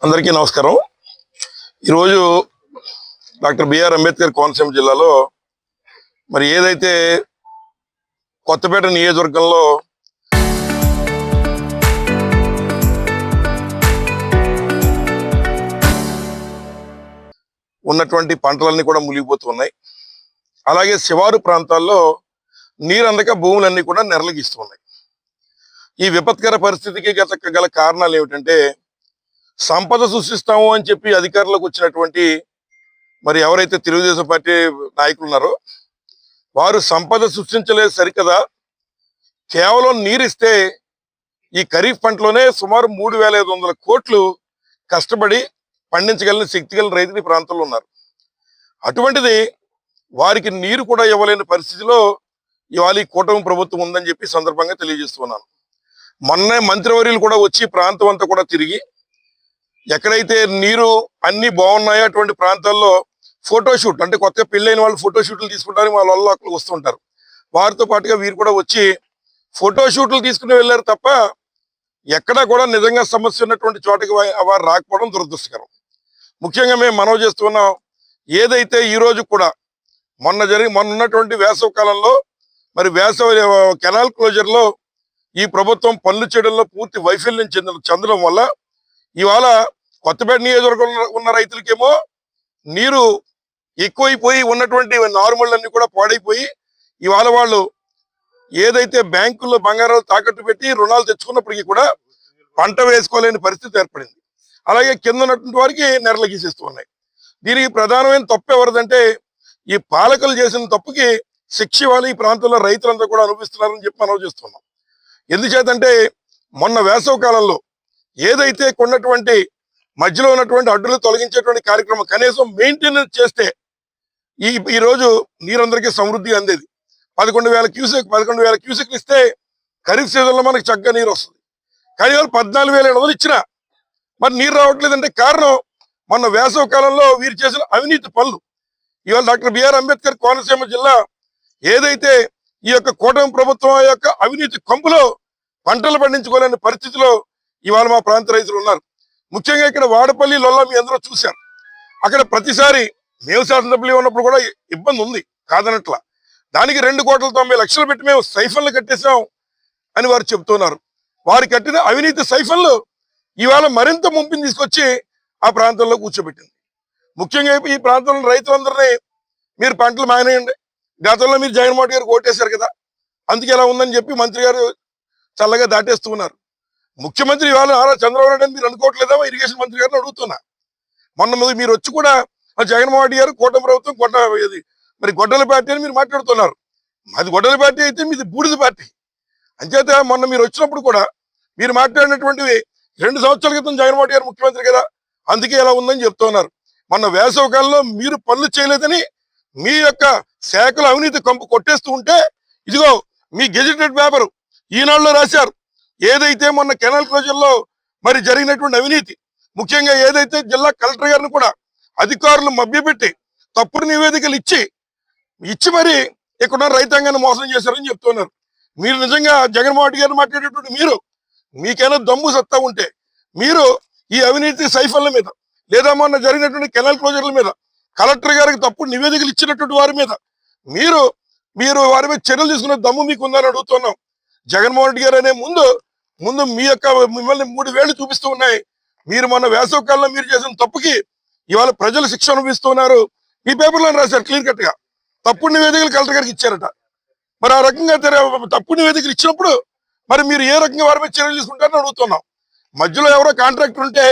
అందరికీ నమస్కారం. ఈరోజు డాక్టర్ బిఆర్ అంబేద్కర్ కోనసీమ జిల్లాలో మరి ఏదైతే కొత్తపేట నియోజకవర్గంలో ఉన్నటువంటి పంటలన్నీ కూడా మునిగిపోతున్నాయి. అలాగే శివారు ప్రాంతాల్లో నీరు అందక భూములన్నీ కూడా నెరలిగిస్తున్నాయి. ఈ విపత్కర పరిస్థితికి గల కారణాలు ఏమిటంటే, సంపద సృష్టిస్తాము అని చెప్పి అధికారంలోకి వచ్చినటువంటి మరి ఎవరైతే తెలుగుదేశం పార్టీ నాయకులు ఉన్నారో వారు సంపద సృష్టించలేదు సరికదా, కేవలం నీరిస్తే ఈ ఖరీఫ్ పంటలోనే సుమారు 3,500 కోట్లు కష్టపడి పండించగలిగిన శక్తి కలిగిన రైతులు ఈ ప్రాంతంలో ఉన్నారు. అటువంటిది వారికి నీరు కూడా ఇవ్వలేని పరిస్థితిలో ఇవాళ ఈ కూటమి ప్రభుత్వం ఉందని చెప్పి సందర్భంగా తెలియజేస్తున్నాను. మొన్నే మంత్రివర్యులు కూడా వచ్చి ప్రాంతం అంతా కూడా తిరిగి ఎక్కడైతే నీరు అన్ని బాగున్నాయో అటువంటి ప్రాంతాల్లో ఫోటోషూట్, అంటే కొత్తగా పెళ్ళైన వాళ్ళు ఫోటోషూట్లు తీసుకుంటారు, వాళ్ళ వాళ్ళు అక్కడ వస్తుంటారు. వారితో పాటుగా వీరు కూడా వచ్చి ఫోటోషూట్లు తీసుకుని వెళ్ళారు తప్ప ఎక్కడా కూడా నిజంగా సమస్య ఉన్నటువంటి చోటకి వారు రాకపోవడం దురదృష్టకరం. ముఖ్యంగా మేము మనవి చేస్తున్నాం, ఏదైతే ఈ రోజు కూడా మొన్న ఉన్నటువంటి వేసవ కాలంలో మరి వేసవి కెనాల్ క్లోజర్ లో ఈ ప్రభుత్వం పనులు చేయడంలో పూర్తి వైఫల్యం చెందడం వల్ల ఇవాళ కొత్తపేట నియోజకవర్గంలో ఉన్న రైతులకేమో నీరు ఎక్కువైపోయి ఉన్నటువంటి నార్మల్ అన్ని కూడా పాడైపోయి ఇవాళ వాళ్ళు ఏదైతే బ్యాంకుల్లో బంగారాలు తాకట్టు పెట్టి రుణాలు తెచ్చుకున్నప్పటికీ కూడా పంట వేసుకోలేని పరిస్థితి ఏర్పడింది. అలాగే కింద ఉన్నటువంటి వారికి నెరలగీసేస్తూ ఉన్నాయి. దీనికి ప్రధానమైన తప్పు ఎవరిదంటే, ఈ పాలకులు చేసిన తప్పుకి శిక్ష ఇవ్వాలి. ఈ ప్రాంతంలో రైతులంతా కూడా అనుభవిస్తున్నారని చెప్పి మనం చేస్తున్నాం. ఎందుచేతంటే మొన్న వేసవ కాలంలో ఏదైతే కొన్నటువంటి మధ్యలో ఉన్నటువంటి అడ్డులు తొలగించేటువంటి కార్యక్రమం కనీసం మెయింటెనెన్స్ చేస్తే ఈ రోజు నీరందరికీ సమృద్ధిగా అందేది. 11,000 క్యూసెక్లు ఇస్తే ఖరీఫ్ సీజన్లో మనకి చక్కగా నీరు వస్తుంది. కానీ వాళ్ళు 14,700 ఇచ్చినా మరి నీరు రావట్లేదంటే కారణం మొన్న వేసవ కాలంలో వీరు చేసిన అవినీతి పనులు. ఇవాళ డాక్టర్ బిఆర్ అంబేద్కర్ కోనసీమ జిల్లా ఏదైతే ఈ యొక్క కూటమి ప్రభుత్వం యొక్క అవినీతి కంపులో పంటలు పండించుకోలేని పరిస్థితిలో ఇవాళ మా ప్రాంత రైతులు ఉన్నారు. ముఖ్యంగా ఇక్కడ వాడపల్లి లొల్ల మీ అందరూ చూశారు. అక్కడ ప్రతిసారి మేము శాసనసభ్యులు ఉన్నప్పుడు కూడా ఇబ్బంది ఉంది కాదనట్లా. దానికి 2,90,00,000 పెట్టి మేము సైఫన్లు కట్టేశాం అని వారు చెప్తున్నారు. వారు కట్టిన అవినీతి సైఫన్లు ఇవాళ మరింత ముంపిని తీసుకొచ్చి ఆ ప్రాంతంలో కూర్చోబెట్టింది. ముఖ్యంగా ఈ ప్రాంతంలో రైతులందరినీ మీరు పంటలు మానేయండి, గతంలో మీరు జగన్మోహన్ గారికి ఓటేశారు కదా, అందుకే ఎలా ఉందని చెప్పి మంత్రి గారు చల్లగా దాటేస్తూ ఉన్నారు. ముఖ్యమంత్రి ఇవాళ నారా చంద్రబాబు నాయుడు మీరు అనుకోవట్లేదా? ఇరిగేషన్ మంత్రి గారిని అడుగుతున్నా. మొన్న మీరు వచ్చి కూడా జగన్మోహన్ గారు కూటమి ప్రభుత్వం మరి గొడ్డల పార్టీ అని మీరు మాట్లాడుతున్నారు. మాది గొడ్డల పార్టీ అయితే మీది బూడిద పార్టీ. అంచేత మొన్న మీరు వచ్చినప్పుడు కూడా మీరు మాట్లాడినటువంటివి 2 సంవత్సరాల క్రితం జగన్మోహన్ గారు ముఖ్యమంత్రి కదా, అందుకే ఎలా ఉందని చెప్తున్నారు. మొన్న వేసవ కాలంలో మీరు పనులు చేయలేదని మీ యొక్క శాఖల అవినీతి కంపు కొట్టేస్తూ ఉంటే ఇదిగో మీ గెజిటెడ్ పేపర్ ఈనాడులో రాశారు. ఏదైతే మొన్న కెనాల్ క్లోజర్ లో మరి జరిగినటువంటి అవినీతి, ముఖ్యంగా ఏదైతే జిల్లా కలెక్టర్ గారిని కూడా అధికారులు మభ్యపెట్టి తప్పుడు నివేదికలు ఇచ్చి మరి ఇక్కడ రైతాంగాన్ని మోసం చేశారని చెప్తున్నారు. మీరు నిజంగా జగన్మోహన్ గారిని మాట్లాడేటువంటి మీకైనా దమ్ము సత్తా ఉంటే మీరు ఈ అవినీతి సైఫన్ల మీద లేదా మొన్న జరిగినటువంటి కెనాల్ క్లోజర్ల మీద కలెక్టర్ గారికి తప్పుడు నివేదికలు ఇచ్చినటువంటి వారి మీద మీరు వారి మీద చర్యలు తీసుకునే దమ్ము మీకు ఉందని అడుగుతున్నాం. జగన్మోహన్ రెడ్డి గారు అనే ముందు మిమ్మల్ని 3 వేళ్లు చూపిస్తూ ఉన్నాయి. మీరు మొన్న వేసవ కాలంలో మీరు చేసిన తప్పుకి ఇవాళ ప్రజలు శిక్ష అనుభవిస్తున్నారు. మీ పేపర్లో రాశారు క్లియర్ కట్ గా, తప్పుడు నివేదికలు కలెక్టర్ గారికి ఇచ్చారట. మరి ఆ రకంగా తప్పుడు నివేదికలు ఇచ్చినప్పుడు మరి మీరు ఏ రకంగా వారి మీద చర్యలు తీసుకుంటారని అడుగుతున్నాం. మధ్యలో ఎవరో కాంట్రాక్టర్ ఉంటే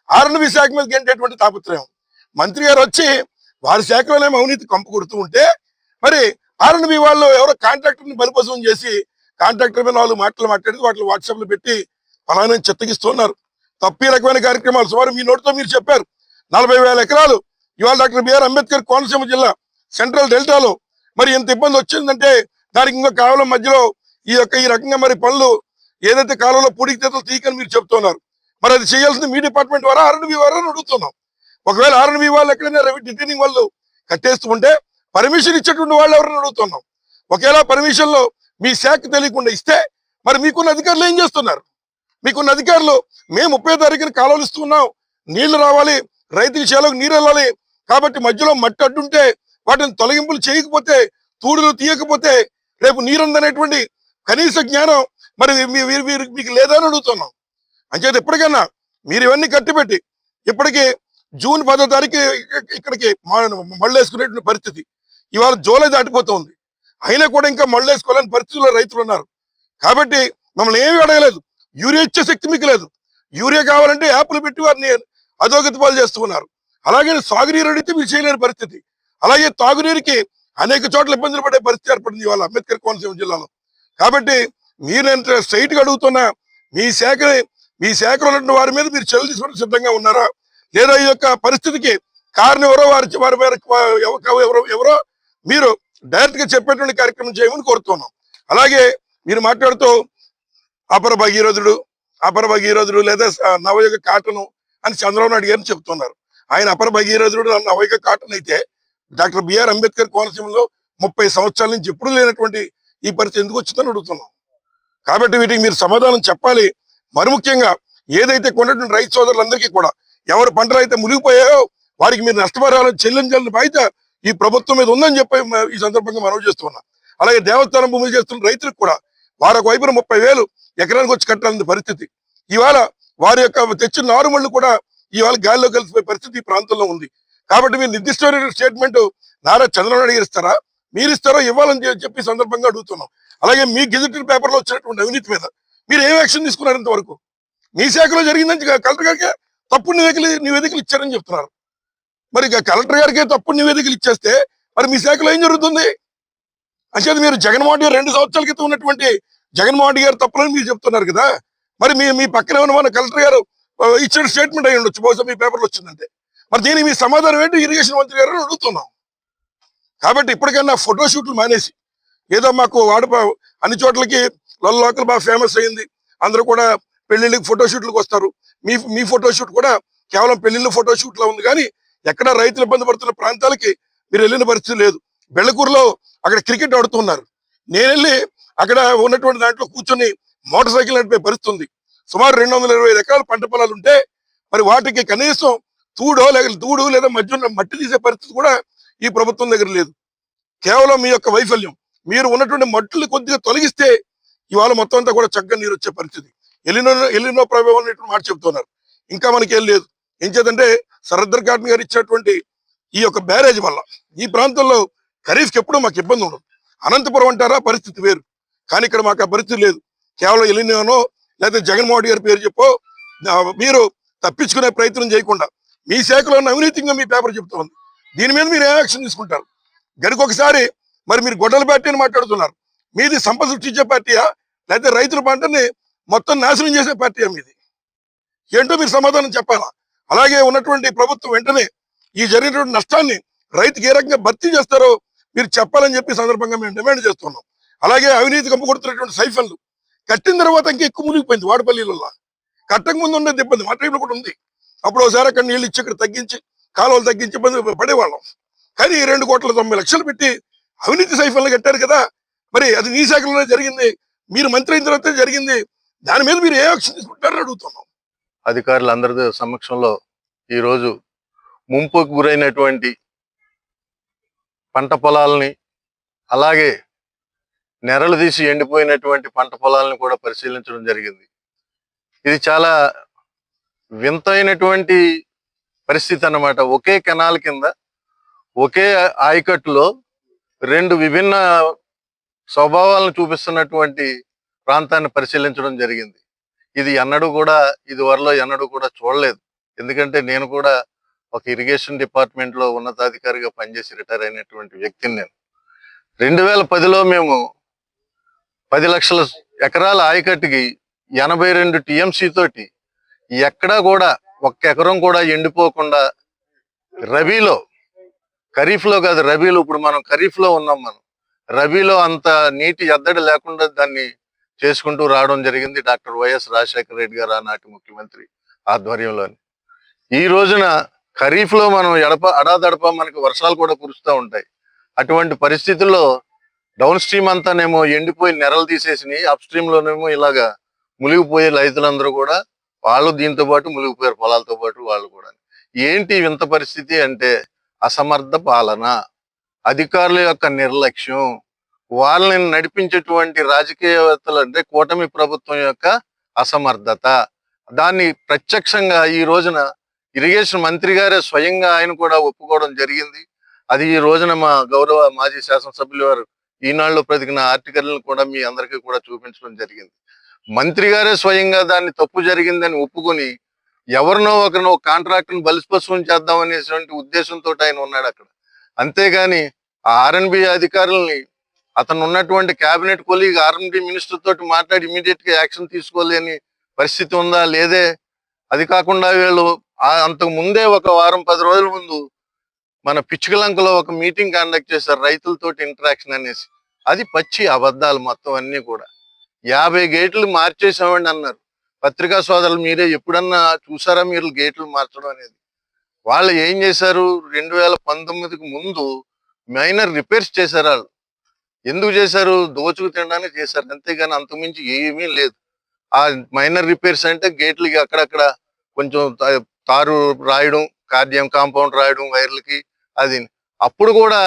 R&B శాఖ మీద గెంటేటువంటి తాపత్రయం. మంత్రి గారు వచ్చి వారి శాఖలోనేమో అవినీతి కంపు కొడుతూ ఉంటే మరి R&B వాళ్ళు ఎవరో కాంట్రాక్టర్ ని బలిపశం చేసి కాంట్రాక్టర్ మీద 4 మాటలు మాట్లాడి వాటిని వాట్సాప్ లో పెట్టి ఫలానా చిత్తగిస్తున్నారు. తప్పి రకమైన కార్యక్రమాలు సుమారు మీ నోటితో మీరు చెప్పారు. 40,000 ఎకరాలు ఇవాళ డాక్టర్ బిఆర్ అంబేద్కర్ కోనసీమ జిల్లా సెంట్రల్ డెల్టాలో మరి ఎంత ఇబ్బంది వచ్చిందంటే దానికి ఇంకా కాలువల మధ్యలో ఈ రకంగా మరి పనులు ఏదైతే కాలువలో పూడికి తీతలు తీయకని మీరు చెప్తున్నారు. మరి అది చేయాల్సింది మీ డిపార్ట్మెంట్ ద్వారా R&B వారు అడుగుతున్నాం. ఒకవేళ R&B వాళ్ళు ఎక్కడైనా రిటైనింగ్ వాళ్ళు కట్టేస్తూ ఉంటే పర్మిషన్ ఇచ్చేటువంటి వాళ్ళు ఎవరైనా అడుగుతున్నాం. ఒకేలా పర్మిషన్ లో మీ శాఖ తెలియకుండా ఇస్తే మరి మీకున్న అధికారులు ఏం చేస్తున్నారు? మీకున్న అధికారులు మేము 30 తారీఖున కాలువలు ఇస్తున్నాం, నీళ్లు రావాలి, రైతుల చేలకు నీరు వెళ్ళాలి, కాబట్టి మధ్యలో మట్టి అడ్డుంటే వాటిని తొలగింపులు చేయకపోతే, తూడులు తీయకపోతే రేపు నీరుందనేటువంటి కనీస జ్ఞానం మరి మీకు లేదా అని అడుగుతున్నాం. అంచేత ఇప్పటికైనా మీరు ఇవన్నీ కట్టిపెట్టి ఇప్పటికీ జూన్ 10వ తారీఖు ఇక్కడికి మళ్ళేసుకునేటువంటి పరిస్థితి, ఇవాళ జూలై దాటిపోతుంది, అయినా కూడా ఇంకా మళ్ళేసుకోలేని పరిస్థితుల్లో రైతులు ఉన్నారు. కాబట్టి మమ్మల్ని ఏమీ అడగలేదు, యూరియా ఇచ్చే శక్తి మీకు లేదు. యూరియా కావాలంటే యాప్లు పెట్టి వారిని అధోగతి పాలు చేస్తూ ఉన్నారు. అలాగే సాగునీరు అడిగితే మీరు చేయలేని పరిస్థితి, అలాగే తాగునీరుకి అనేక చోట్ల ఇబ్బందులు పడే పరిస్థితి ఏర్పడింది ఇవాళ అంబేద్కర్ కోనసీమ జిల్లాలో. కాబట్టి మీరు స్ట్రైట్ గా అడుగుతున్నా, మీ శాఖలో ఉన్న వారి మీద మీరు చర్యలు తీసుకోవడానికి సిద్ధంగా ఉన్నారా, లేదా ఈ యొక్క పరిస్థితికి కారణం ఎవరో ఎవరో మీరు డైరెక్ట్ గా చెప్పేటువంటి కార్యక్రమం చేయమని కోరుతున్నాం. అలాగే మీరు మాట్లాడుతూ అపర భగీరథుడు లేదా నవయుగ కాటను అని చంద్రబాబు నాయుడు గారిని చెప్తున్నారు. ఆయన అపర భగీరథుడు నవయుగ కాటన్ అయితే డాక్టర్ బిఆర్ అంబేద్కర్ కోనసీమలో 30 సంవత్సరాల నుంచి ఎప్పుడు లేనటువంటి ఈ పరిస్థితి ఎందుకు వచ్చిందని అడుగుతున్నాం. కాబట్టి వీటికి మీరు సమాధానం చెప్పాలి. మరి ముఖ్యంగా ఏదైతే కొన్నటువంటి రైతు సోదరులందరికీ కూడా ఎవరు పంటలు అయితే మునిగిపోయాయో వారికి మీరు నష్టపరిహారం చెల్లించాలని బాధ్యత ఈ ప్రభుత్వం మీద ఉందని చెప్పి ఈ సందర్భంగా మనవి చేస్తున్నా. అలాగే దేవస్థానం భూములు చేస్తున్న రైతులకు కూడా వారికి వైపున 30,000 ఎకరానికి వచ్చి కట్టాలని పరిస్థితి. ఇవాళ వారి యొక్క తెచ్చిన నారుమళ్ళు కూడా ఇవాళ గాలిలో కలిసిపోయే పరిస్థితి ఈ ప్రాంతంలో ఉంది. కాబట్టి మీరు నిర్దిష్టమైన స్టేట్మెంట్ నారా చంద్రబాబు నాయుడు ఇస్తారా, మీరు ఇస్తారో ఇవ్వాలని చెప్పి సందర్భంగా అడుగుతున్నాం. అలాగే మీ గెజిటెడ్ పేపర్లో వచ్చినటువంటి అవినీతి మీద మీరు ఏం యాక్షన్ తీసుకున్నారు ఇంతవరకు? మీ శాఖలో జరిగిందని కలెక్టర్ గారికి తప్పుడు నివేదికలు ఇచ్చారని చెప్తున్నారు. మరి కలెక్టర్ గారికి తప్పుడు నివేదికలు ఇచ్చేస్తే మరి మీ శాఖలో ఏం జరుగుతుంది? అంచేది మీరు జగన్మోహన్ గారు 2 సంవత్సరాల క్రితం ఉన్నటువంటి జగన్మోహన్ గారు తప్పులని మీరు చెప్తున్నారు కదా, మరి మీ పక్కన ఉన్న కలెక్టర్ గారు ఇచ్చిన స్టేట్మెంట్ అయి ఉండొచ్చు, బహుశా మీ పేపర్లో వచ్చిందంటే. మరి దీనికి మీ సమాధానం ఏంటి ఇరిగేషన్ మంత్రి గారు అడుగుతున్నాం. కాబట్టి ఇప్పటికైనా ఫోటోషూట్లు మానేసి ఏదో మాకు అన్ని చోట్లకి లోకల్ బాగా ఫేమస్ అయింది, అందరూ కూడా పెళ్లిళ్ళకి ఫోటోషూట్లకు వస్తారు. మీ ఫోటోషూట్ కూడా కేవలం పెళ్లిళ్ళ ఫోటోషూట్ లా ఉంది, కానీ ఎక్కడ రైతులు ఇబ్బంది పడుతున్న ప్రాంతాలకి మీరు వెళ్ళిన పరిస్థితి లేదు. బెళ్ళకూరులో అక్కడ క్రికెట్ ఆడుతున్నారు, నేను వెళ్ళి అక్కడ ఉన్నటువంటి దాంట్లో కూర్చొని మోటార్ సైకిల్ నడిపే పరిస్థితి ఉంది. సుమారు 225 ఎకరాల పంట పొలాలు ఉంటే మరి వాటికి కనీసం తూడు లేదా మధ్య మట్టి తీసే పరిస్థితి కూడా ఈ ప్రభుత్వం దగ్గర లేదు. కేవలం మీ యొక్క వైఫల్యం, మీరు ఉన్నటువంటి మట్టులు కొద్దిగా తొలగిస్తే ఇవాళ మొత్తం అంతా కూడా చక్కగా నీరు వచ్చే పరిస్థితి. ఎలినో ప్రభావం అనేటువంటి మాట చెప్తున్నారు, ఇంకా మనకేం లేదు. ఏం చేద్దంటే సరద్దర్ ఘాట్ గారు ఇచ్చినటువంటి ఈ యొక్క బ్యారేజ్ వల్ల ఈ ప్రాంతంలో ఖరీఫ్కి ఎప్పుడూ మాకు ఇబ్బంది ఉండదు. అనంతపురం అంటారా పరిస్థితి వేరు, కానీ ఇక్కడ మాకు ఆ పరిస్థితి లేదు. కేవలం ఎలినోనో లేదా జగన్మోహన్ గారి పేరు చెప్పో మీరు తప్పించుకునే ప్రయత్నం చేయకుండా మీ శాఖలో ఉన్న అవినీతిగా మీ పేపర్ చెప్తోంది. దీని మీద మీరు ఏ యాక్షన్ తీసుకుంటారు? గడికొకసారి మరి మీరు గొడ్డల పార్టీ అని మాట్లాడుతున్నారు, మీది సంపద సృష్టించే పార్టీయా లేకపోతే రైతుల పంటని మొత్తం నాశనం చేసే పార్టీయా మీది? ఏంటో మీరు సమాధానం చెప్పాలా. అలాగే ఉన్నటువంటి ప్రభుత్వం వెంటనే ఈ జరిగినటువంటి నష్టాన్ని రైతుకి ఏ రకంగా భర్తీ చేస్తారో మీరు చెప్పాలని చెప్పి సందర్భంగా మేము డిమాండ్ చేస్తున్నాం. అలాగే అవినీతి కంపు కొడుతున్నటువంటి సైఫన్లు కట్టిన తర్వాత ఇంకా ఎక్కువ మునిగిపోయింది వాడపల్లిలో. కట్టక ముందు ఉండేది ఇబ్బంది మా టైంలో కూడా ఉంది. అప్పుడు ఒకసారి అక్కడ నీళ్ళు ఇచ్చి ఇక్కడ తగ్గించి కాలువలు తగ్గించి ఇబ్బంది పడేవాళ్ళం. కానీ 2,90,00,000 పెట్టి అవినీతి సైఫన్లు కట్టారు కదా, మరి అది నీ శాఖలోనే జరిగింది, మీరు మంత్రి అయిన తర్వాత జరిగింది, దాని మీద మీరు ఏ యాక్షన్ తీసుకుంటారని అడుగుతున్నాం. అధికారులందరి సమక్షంలో ఈరోజు ముంపుకు గురైనటువంటి పంట పొలాలని, అలాగే నెరలు తీసి ఎండిపోయినటువంటి పంట పొలాలను కూడా పరిశీలించడం జరిగింది. ఇది చాలా వింతైనటువంటి పరిస్థితి అన్నమాట. ఒకే కెనాల్ కింద ఒకే ఆయకట్టులో 2 విభిన్న స్వభావాలను చూపిస్తున్నటువంటి ప్రాంతాన్ని పరిశీలించడం జరిగింది. ఇది ఇదివరలో ఎన్నడూ కూడా చూడలేదు. ఎందుకంటే నేను కూడా ఒక ఇరిగేషన్ డిపార్ట్మెంట్లో ఉన్నతాధికారిగా పనిచేసి రిటైర్ అయినటువంటి వ్యక్తిని. నేను 2010లో మేము 10 లక్షల ఎకరాల ఆయకట్టుకి 82 TMC తోటి ఎక్కడా కూడా 1 ఎకరం కూడా ఎండిపోకుండా రబీలో, ఖరీఫ్లో కాదు రబీలో, ఇప్పుడు మనం ఖరీఫ్లో ఉన్నాం, మనం రబీలో అంత నీటి ఎద్దడి లేకుండా దాన్ని చేసుకుంటూ రావడం జరిగింది. డాక్టర్ వైఎస్ రాజశేఖర రెడ్డి గారు ఆనాటి ముఖ్యమంత్రి ఆధ్వర్యంలోని. ఈ రోజున ఖరీఫ్లో మనం అడాదడప మనకి వర్షాలు కూడా కురుస్తూ ఉంటాయి. అటువంటి పరిస్థితుల్లో డౌన్ స్ట్రీమ్ అంతానేమో ఎండిపోయి నెరలు తీసేసినాయి, అప్ స్ట్రీమ్ లోనేమో ఇలాగా మునిగిపోయే రైతులందరూ కూడా వాళ్ళు దీంతో పాటు మునిగిపోయారు, పొలాలతో పాటు వాళ్ళు కూడా. ఏంటి వింత పరిస్థితి అంటే అసమర్థ పాలన, అధికారుల యొక్క నిర్లక్ష్యం, వాళ్ళని నడిపించేటువంటి రాజకీయవేత్తలు అంటే కూటమి ప్రభుత్వం యొక్క అసమర్థత. దాన్ని ప్రత్యక్షంగా ఈ రోజున ఇరిగేషన్ మంత్రి గారే స్వయంగా ఆయన కూడా ఒప్పుకోవడం జరిగింది. అది ఈ రోజున మా గౌరవ మాజీ శాసనసభ్యులు వారు ఈనాడులో ప్రతికిన ఆర్టికల్ని కూడా మీ అందరికీ కూడా చూపించడం జరిగింది. మంత్రి గారే స్వయంగా దాన్ని తప్పు జరిగిందని ఒప్పుకొని ఎవరినో ఒకరినో కాంట్రాక్ట్ను బలిస్పశం చేద్దాం అనేటువంటి ఉద్దేశంతో ఆయన ఉన్నాడు అక్కడ. అంతేగాని ఆ ఆర్ఎన్బి అధికారుల్ని అతను ఉన్నటువంటి కేబినెట్ కొలీగ్ ఆర్ఎన్బి మినిస్టర్ తోటి మాట్లాడి ఇమీడియట్ గా యాక్షన్ తీసుకోలేని పరిస్థితి ఉందా? లేదే. అది కాకుండా వీళ్ళు అంతకు ముందే ఒక వారం 10 రోజుల ముందు మన పిచ్చుకలంకలో ఒక మీటింగ్ కండక్ట్ చేశారు రైతులతోటి ఇంటరాక్షన్ అనేసి. అది పచ్చి అబద్ధాలు మొత్తం అన్ని కూడా. 50 గేట్లు మార్చేసామండి అన్నారు. పత్రికా సోదరులు మీరే ఎప్పుడన్నా చూసారా మీరు గేట్లు మార్చడం అనేది? వాళ్ళు ఏం చేశారు, 2019కి ముందు మైనర్ రిపేర్స్ చేశారు. వాళ్ళు ఎందుకు చేశారు? దోచుకు తినడానికి చేశారు, అంతేగాని అంతకుమించి ఏమీ లేదు. ఆ మైనర్ రిపేర్స్ అంటే గేట్లకి అక్కడక్కడ కొంచెం తారు రాయడం, కార్డియం కాంపౌండ్ రాయడం వైర్లకి, అది. అప్పుడు కూడా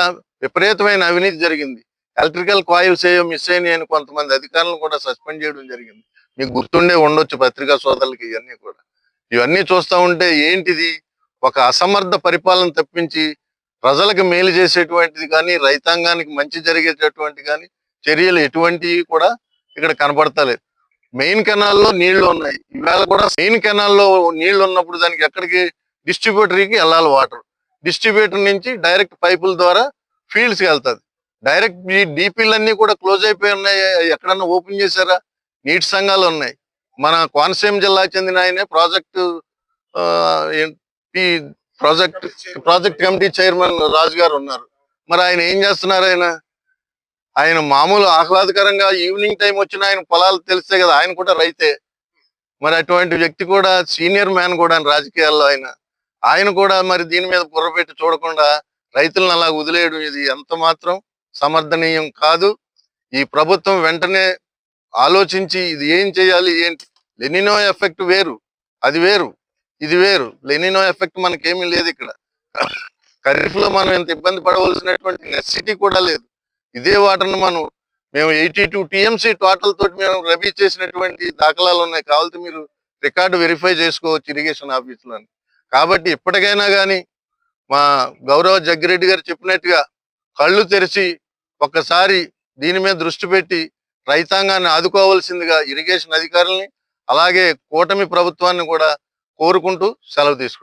విపరీతమైన అవినీతి జరిగింది. ఎలక్ట్రికల్ కాయిల్స్ ఏయో మిస్ అయినాయి అని కొంతమంది అధికారులను కూడా సస్పెండ్ చేయడం జరిగింది. మీకు గుర్తుండే ఉండొచ్చు పత్రికా సోదరులకి. ఇవన్నీ కూడా ఇవన్నీ చూస్తూ ఉంటే ఏంటిది, ఒక అసమర్థ పరిపాలన తప్పించి ప్రజలకు మేలు చేసేటువంటిది కానీ రైతాంగానికి మంచి జరిగేటటువంటి కానీ చర్యలు ఎటువంటివి కూడా ఇక్కడ కనపడతలేదు. మెయిన్ కెనాల్లో నీళ్లు ఉన్నాయి. ఈవేళ కూడా మెయిన్ కెనాల్లో నీళ్లు ఉన్నప్పుడు దానికి ఎక్కడికి, డిస్ట్రిబ్యూటరీకి వెళ్ళాలి వాటర్. డిస్ట్రిబ్యూటర్ నుంచి డైరెక్ట్ పైపుల ద్వారా ఫీల్డ్స్కి వెళ్తుంది. డైరెక్ట్ ఈ డీపీలన్నీ కూడా క్లోజ్ అయిపోయి ఉన్నాయి. ఎక్కడన్నా ఓపెన్ చేశారా? నీటి సంఘాలు ఉన్నాయి. మన కోనసీమ జిల్లాకు చెందిన ఆయనే ప్రాజెక్ట్ కమిటీ చైర్మన్ రాజు గారు ఉన్నారు. మరి ఆయన ఏం చేస్తున్నారు? ఆయన మామూలు ఆహ్లాదకరంగా ఈవినింగ్ టైం వచ్చిన ఆయన పొలాలు తెలిస్తే కదా, ఆయన కూడా రైతే. మరి అటువంటి వ్యక్తి కూడా సీనియర్ మ్యాన్ కూడా రాజకీయాల్లో ఆయన కూడా మరి దీని మీద బుర్ర పెట్టి చూడకుండా రైతులను అలా వదిలేయడం ఇది ఎంత మాత్రం సమర్థనీయం కాదు. ఈ ప్రభుత్వం వెంటనే ఆలోచించి ఇది ఏం చేయాలి, ఏంటి. లెనినో ఎఫెక్ట్ వేరు, అది వేరు, ఇది వేరు. లెనినో ఎఫెక్ట్ మనకేమీ లేదు ఇక్కడ. ఖరీఫ్ లో మనం ఎంత ఇబ్బంది పడవలసినటువంటి నెసిటీ కూడా లేదు. ఇదే వాటర్ను మేము 82 TMC టోటల్ తోటి మేము రబీ చేసినటువంటి దాఖలాలు ఉన్నాయి. కావాలంటే మీరు రికార్డు వెరిఫై చేసుకోవచ్చు ఇరిగేషన్ ఆఫీసులో. కాబట్టి ఇప్పటికైనా కానీ మా గౌరవ జగ్గిరెడ్డి గారు చెప్పినట్టుగా కళ్ళు తెరిచి ఒక్కసారి దీని మీద దృష్టి పెట్టి రైతాంగాన్ని ఆదుకోవాల్సిందిగా ఇరిగేషన్ అధికారుల్ని అలాగే కూటమి ప్రభుత్వాన్ని కూడా కోరుకుంటూ సెలవు తీసుకుంటాం.